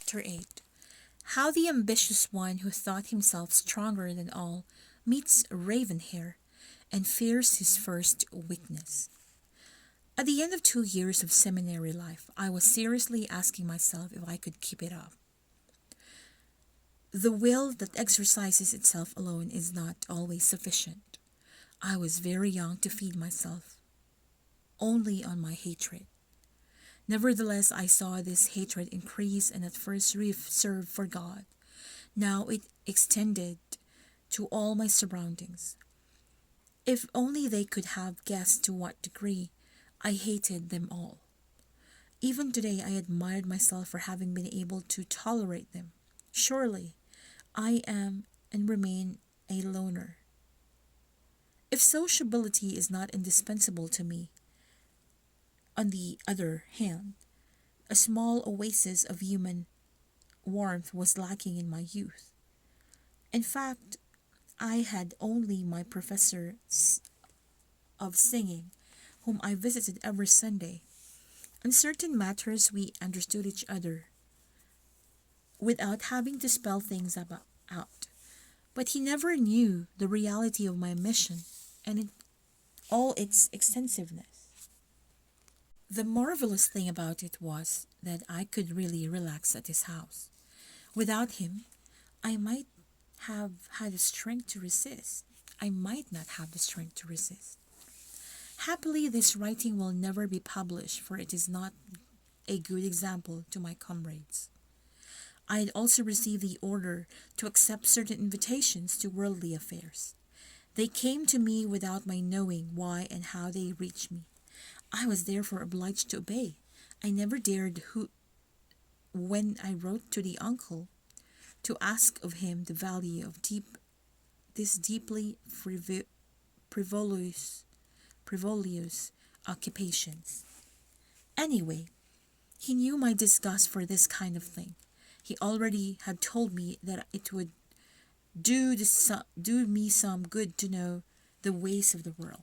Chapter 8. How the ambitious one who thought himself stronger than all meets Ravenhair and fears his first weakness. At the end of 2 years of seminary life, I was seriously asking myself if I could keep it up. The will that exercises itself alone is not always sufficient. I was very young to feed myself only on my hatred. Nevertheless, I saw this hatred increase and at first reserved for God. Now it extended to all my surroundings. If only they could have guessed to what degree I hated them all. Even today, I admired myself for having been able to tolerate them. Surely, I am and remain a loner. If sociability is not indispensable to me, on the other hand, a small oasis of human warmth was lacking in my youth. In fact, I had only my professor of singing, whom I visited every Sunday. On certain matters, we understood each other without having to spell things out. But he never knew the reality of my mission and all its extensiveness. The marvelous thing about it was that I could really relax at his house. Without him, I might have had the strength to resist. I might not have the strength to resist. Happily, this writing will never be published, for it is not a good example to my comrades. I had also received the order to accept certain invitations to worldly affairs. They came to me without my knowing why and how they reached me. I was therefore obliged to obey. I never dared when I wrote to the uncle to ask of him the value of this deeply frivolous occupations. Anyway, he knew my disgust for this kind of thing. He already had told me that it would do me some good to know the ways of the world.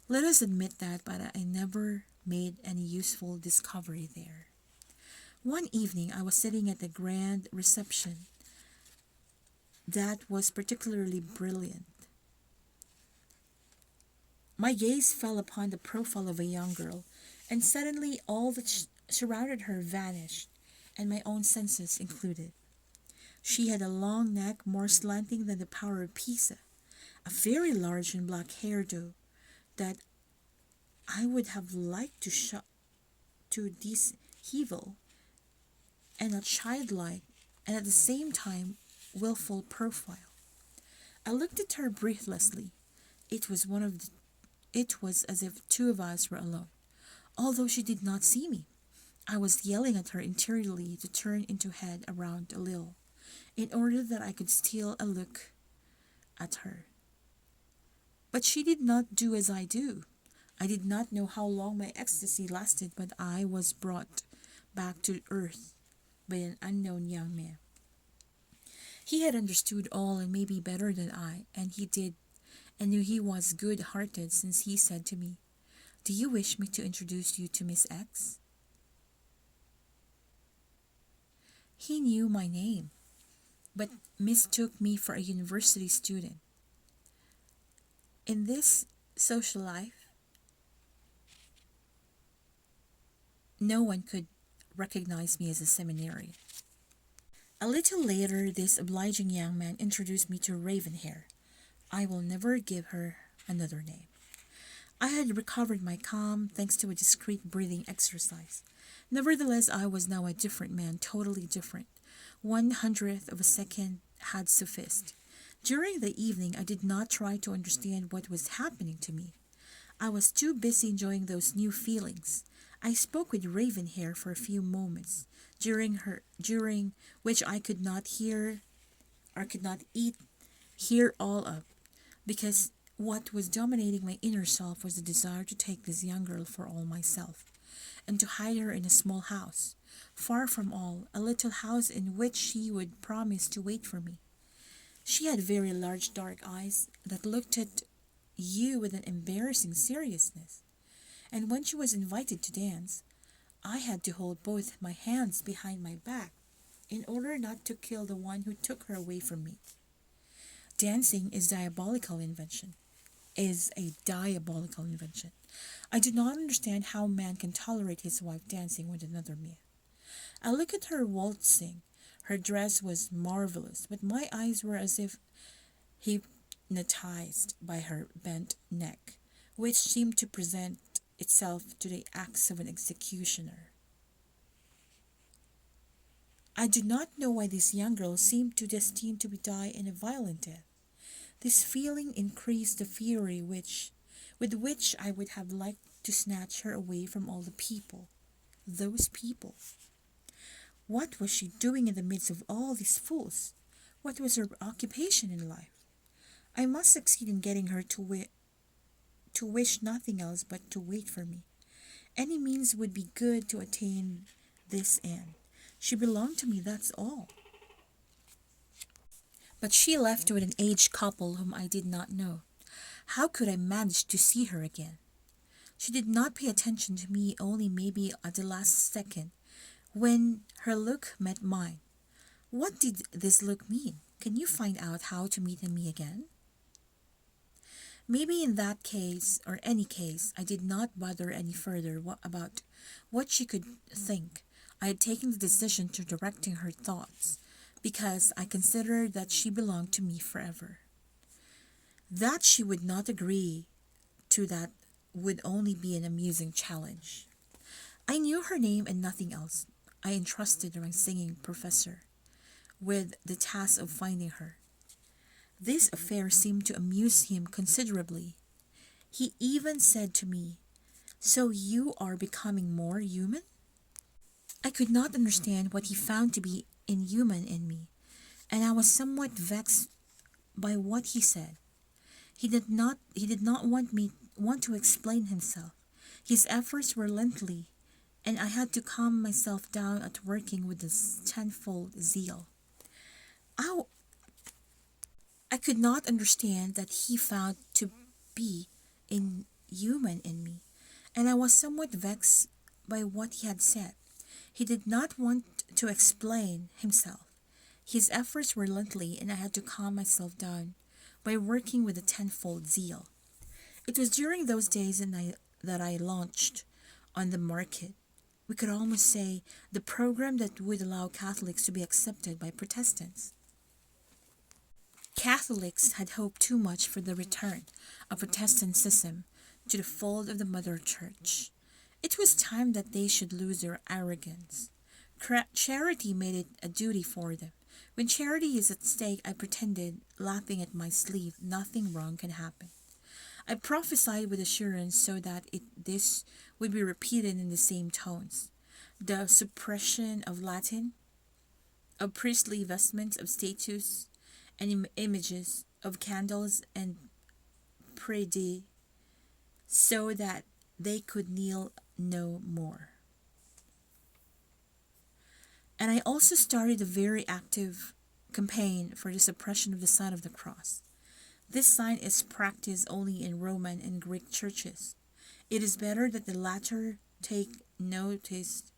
Let us admit that, but I never made any useful discovery there. One evening, I was sitting at a grand reception that was particularly brilliant. My gaze fell upon the profile of a young girl, and suddenly all that surrounded her vanished, and my own senses included. She had a long neck more slanting than the Tower of Pisa, a very large and black hairdo that I would have liked to dishevel, and a childlike and at the same time wilful profile. I looked at her breathlessly. It was as if two of us were alone, although she did not see me. I was yelling at her interiorly to turn into head around a little, in order that I could steal a look at her. But she did not do as I do. I did not know how long my ecstasy lasted, but I was brought back to earth by an unknown young man. He had understood all and maybe better than I, and knew he was good-hearted, since he said to me, "Do you wish me to introduce you to Miss X?" He knew my name, but mistook me for a university student. In this social life, no one could recognize me as a seminarian. A little later, this obliging young man introduced me to Ravenhair. I will never give her another name. I had recovered my calm thanks to a discreet breathing exercise. Nevertheless, I was now a different man, totally different. 1/100th of a second had sufficed. During the evening, I did not try to understand what was happening to me. I was too busy enjoying those new feelings. I spoke with Ravenhair for a few moments, during which I could not hear all of, because what was dominating my inner self was the desire to take this young girl for all myself, and to hide her in a small house, far from all, a little house in which she would promise to wait for me. She had very large dark eyes that looked at you with an embarrassing seriousness, and when she was invited to dance, I had to hold both my hands behind my back in order not to kill the one who took her away from me. Dancing is a diabolical invention. I do not understand how a man can tolerate his wife dancing with another man. I looked at her waltzing. Her dress was marvelous, but my eyes were as if hypnotized by her bent neck, which seemed to present itself to the acts of an executioner. I do not know why this young girl seemed to destined to die in a violent death. This feeling increased the fury with which I would have liked to snatch her away from all the people. Those people. What was she doing in the midst of all these fools? What was her occupation in life? I must succeed in getting her to wish nothing else but to wait for me. Any means would be good to attain this end. She belonged to me, that's all. But she left with an aged couple whom I did not know. How could I manage to see her again? She did not pay attention to me only maybe at the last second, when her look met mine. What did this look mean? Can you find out how to meet me again? Maybe in that case, or any case, I did not bother any further about what she could think. I had taken the decision to directing her thoughts, because I considered that she belonged to me forever. That she would not agree to that would only be an amusing challenge. I knew her name and nothing else. I entrusted my singing professor with the task of finding her. This affair seemed to amuse him considerably. He even said to me, "So you are becoming more human?" I could not understand what he found to be inhuman in me, and I was somewhat vexed by what he said. He did not want to explain himself. His efforts were lengthy, and I had to calm myself down at working with this tenfold zeal. I, I could not understand that he found to be inhuman in me, and I was somewhat vexed by what he had said. He did not want to explain himself. His efforts were lengthy, and I had to calm myself down by working with a tenfold zeal. It was during those days that I launched on the market, we could almost say, the program that would allow Catholics to be accepted by Protestants. Catholics had hoped too much for the return of Protestantism to the fold of the Mother Church. It was time that they should lose their arrogance. Charity made it a duty for them. When charity is at stake, I pretended, laughing at my sleeve, nothing wrong can happen. I prophesied with assurance so that this would be repeated in the same tones. The suppression of Latin, of priestly vestments, of statues, and images, of candles and prie-dieu, so that they could kneel no more. And I also started a very active campaign for the suppression of the sign of the cross. This sign is practiced only in Roman and Greek churches. It is better that the latter take notice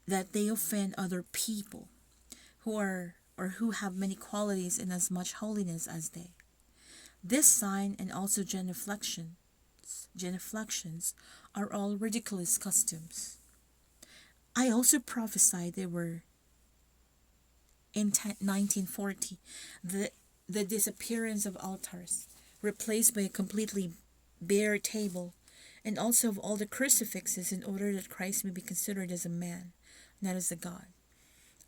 that they offend other people who have many qualities and as much holiness as they. This sign and also genuflections are all ridiculous customs. I also prophesied there were in 1940 the disappearance of altars, replaced by a completely bare table, and also of all the crucifixes, in order that Christ may be considered as a man, not as a God.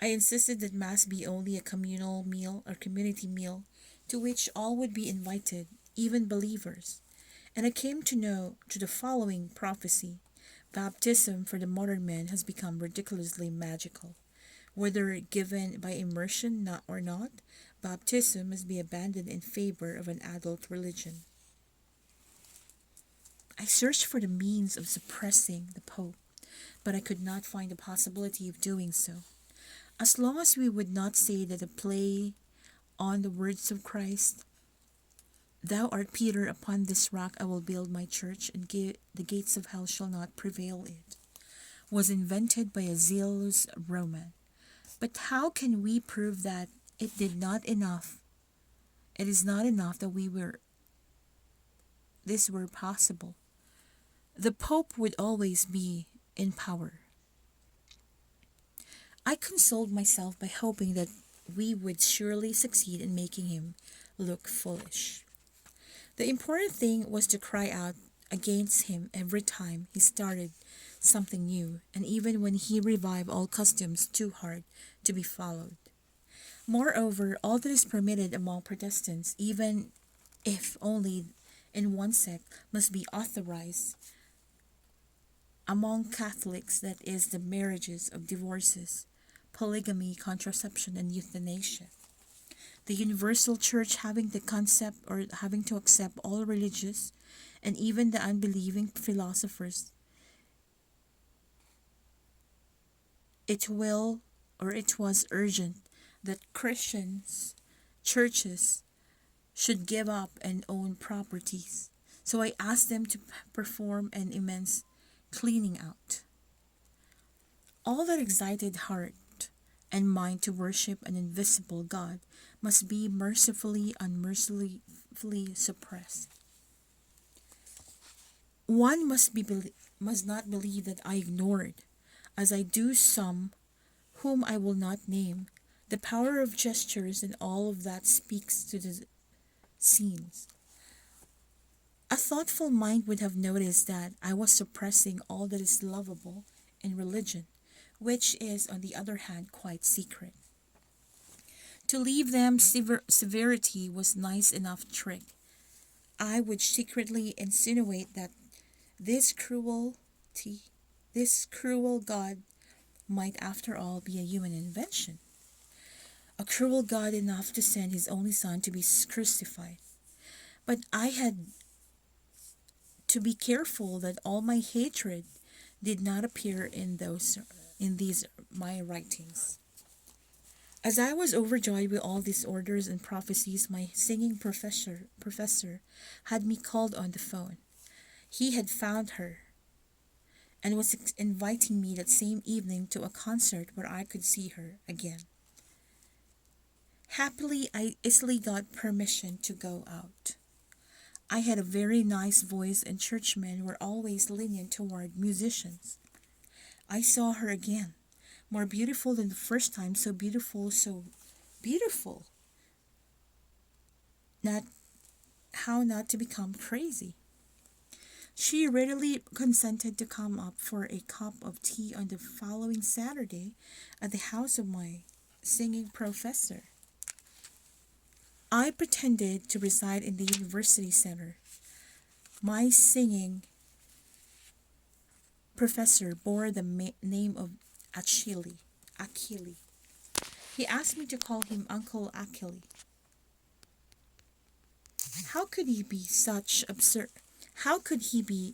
I insisted that Mass be only a communal meal or community meal to which all would be invited, even believers. And I came to know to the following prophecy: baptism for the modern man has become ridiculously magical. Whether given by immersion or not, baptism must be abandoned in favor of an adult religion. I searched for the means of suppressing the Pope, but I could not find the possibility of doing so. As long as we would not say that a play on the words of Christ, "Thou art Peter, upon this rock I will build my church, and the gates of hell shall not prevail it," was invented by a zealous Roman, But how can we prove that it did not enough? It is not enough that this were possible. The Pope would always be in power. I consoled myself by hoping that we would surely succeed in making him look foolish. The important thing was to cry out against him every time he started something new, and even when he revived old customs too hard to be followed. Moreover, all that is permitted among Protestants, even if only in one sect, must be authorized among Catholics, that is, the marriages of divorces, polygamy, contraception, and euthanasia. The universal church having the concept or having to accept all religious and even the unbelieving philosophers, it was urgent that Christians, churches, should give up and own properties. So I asked them to perform an immense cleaning out. All that excited heart and mind to worship an invisible God must be unmercifully suppressed. One must not believe that I ignored, as I do some whom I will not name, the power of gestures and all of that speaks to the scenes. A thoughtful mind would have noticed that I was suppressing all that is lovable in religion, which is, on the other hand, quite secret. To leave them severity was nice enough trick. I would secretly insinuate that this cruel God might after all be a human invention. A cruel God enough to send his only son to be crucified. But I had to be careful that all my hatred did not appear in these my writings. As I was overjoyed with all these orders and prophecies, my singing professor had me called on the phone. He had found her and was inviting me that same evening to a concert where I could see her again. Happily, I easily got permission to go out. I had a very nice voice, and churchmen were always lenient toward musicians. I saw her again, more beautiful than the first time, so beautiful. How not to become crazy. She readily consented to come up for a cup of tea on the following Saturday at the house of my singing professor. I pretended to reside in the university center. My singing professor bore the name of Achille. He asked me to call him Uncle Achille. How could he be such absurd? How could he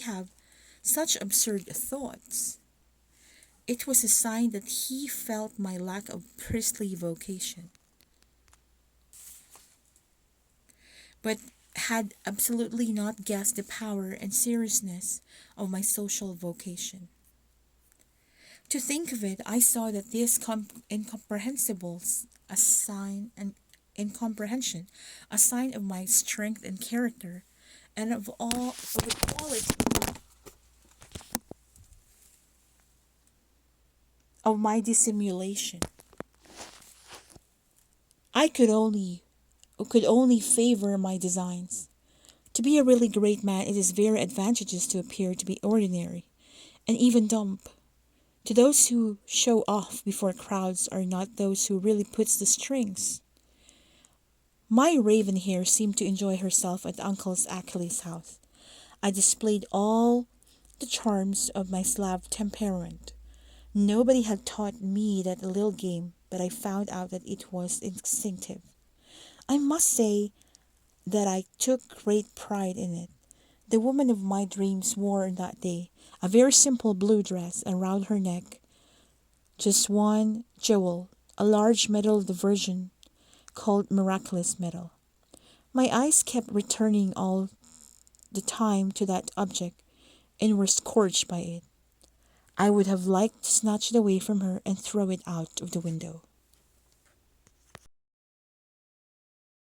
have such absurd thoughts? It was a sign that he felt my lack of priestly vocation, but had absolutely not guessed the power and seriousness of my social vocation. To think of it, I saw that this incomprehensibles incomprehension, a sign of my strength and character, and of the quality of my dissimulation. I could only favor my designs. To be a really great man, it is very advantageous to appear to be ordinary, and even dumb. To those who show off before crowds are not those who really puts the strings. My raven hair seemed to enjoy herself at Uncle Achilles' house. I displayed all the charms of my Slav temperament. Nobody had taught me that little game, but I found out that it was instinctive. I must say that I took great pride in it. The woman of my dreams wore on that day a very simple blue dress, and round her neck just one jewel, a large medal of the Virgin, called miraculous medal. My eyes kept returning all the time to that object, and were scorched by it. I would have liked to snatch it away from her and throw it out of the window.